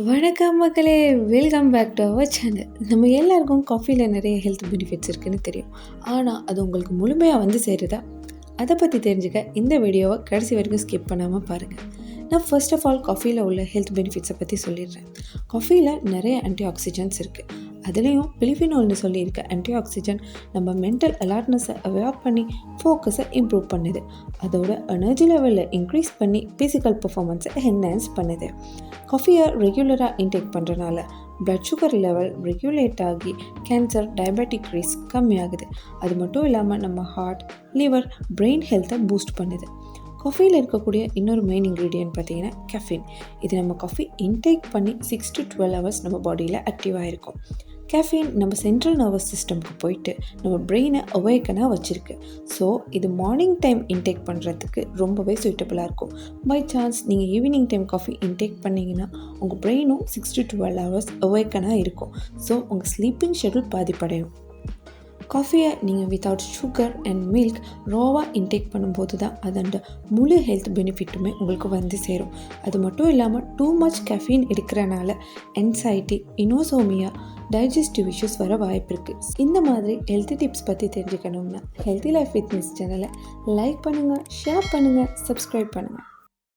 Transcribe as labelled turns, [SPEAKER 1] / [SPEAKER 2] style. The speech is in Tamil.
[SPEAKER 1] வணக்கம் மக்களே, welcome back to our channel. நம்ம எல்லாருக்கும் காஃபியில் நிறைய ஹெல்த் பெனிஃபிட்ஸ் இருக்குதுன்னு தெரியும். ஆனால் அது உங்களுக்கு முழுமையாக வந்து சேருதா? அதை பற்றி தெரிஞ்சுக்க இந்த வீடியோவை கடைசி வரைக்கும் ஸ்கிப் பண்ணாமல் பாருங்கள். நான் ஃபர்ஸ்ட் ஆஃப் ஆல் காஃபியில் உள்ள ஹெல்த் பெனிஃபிட்ஸை பற்றி சொல்லிடுறேன். காஃபியில் நிறைய ஆன்டி ஆக்சிடென்ட்ஸ் இருக்குது. அதுலேயும் பிலிஃபினோல்னு சொல்லியிருக்க ஆன்டி ஆக்சிடென்ட் நம்ம மென்டல் அலர்ட்னஸை அவாய்ட் பண்ணி ஃபோக்கஸை இம்ப்ரூவ் பண்ணுது. அதோட எனர்ஜி லெவலில் இன்க்ரீஸ் பண்ணி ஃபிசிக்கல் பர்ஃபார்மன்ஸை என்ஹான்ஸ் பண்ணுது. காஃபியை ரெகுலராக இன்டேக் பண்ணுறனால பிளட் சுகர் லெவல் ரெகுலேட் ஆகி கேன்சர், டயபெட்டிக் ரிஸ்க் கம்மியாகுது. அது மட்டும் இல்லாமல் நம்ம ஹார்ட், லிவர், பிரெயின் ஹெல்த்தை பூஸ்ட் பண்ணுது. காஃபியில் இருக்கக்கூடிய இன்னொரு மெயின் இன்க்ரீடியன்ட் பார்த்தீங்கன்னா கெஃபின். இது நம்ம காஃபி இன்டேக் பண்ணி 6 to 12 hours நம்ம பாடியில் ஆக்டிவாக இருக்கும். கேஃபீன் நம்ம சென்ட்ரல் நர்வஸ் சிஸ்டம்க்கு போயிட்டு நம்ம பிரெயினை அவேக்கனாக வச்சுருக்கு. ஸோ இது மார்னிங் டைம் இன்டேக் பண்ணுறதுக்கு ரொம்பவே சூட்டபுளாக இருக்கும். பை சான்ஸ் நீங்கள் ஈவினிங் டைம் காஃபி இன்டேக் பண்ணிங்கன்னா உங்கள் பிரெயினும் 6 to 12 hours அவேக்கனாக இருக்கும். ஸோ உங்கள் ஸ்லீப்பிங் ஷெட்யூல் பாதிப்படையும். காஃபியை நீங்கள் வித்தவுட் சுகர் அண்ட் மில்க் ராவாக இன்டேக் பண்ணும்போது தான் அதோட முழு ஹெல்த் பெனிஃபிட்டுமே உங்களுக்கு வந்து சேரும். அது மட்டும் இல்லாமல் டூ மச் கேஃபீன் இருக்கிறனால என்சைட்டி, இனோசோமியா, டைஜஸ்டிவ் இஷ்யூஸ் வர வாய்ப்பு இருக்குது. இந்த மாதிரி ஹெல்த்தி டிப்ஸ் பற்றி தெரிஞ்சுக்கணும்னா ஹெல்த்தி லைஃப் வித் மிஸ் சேனலை லைக் பண்ணுங்கள், ஷேர் பண்ணுங்கள், சப்ஸ்கிரைப் பண்ணுங்கள்.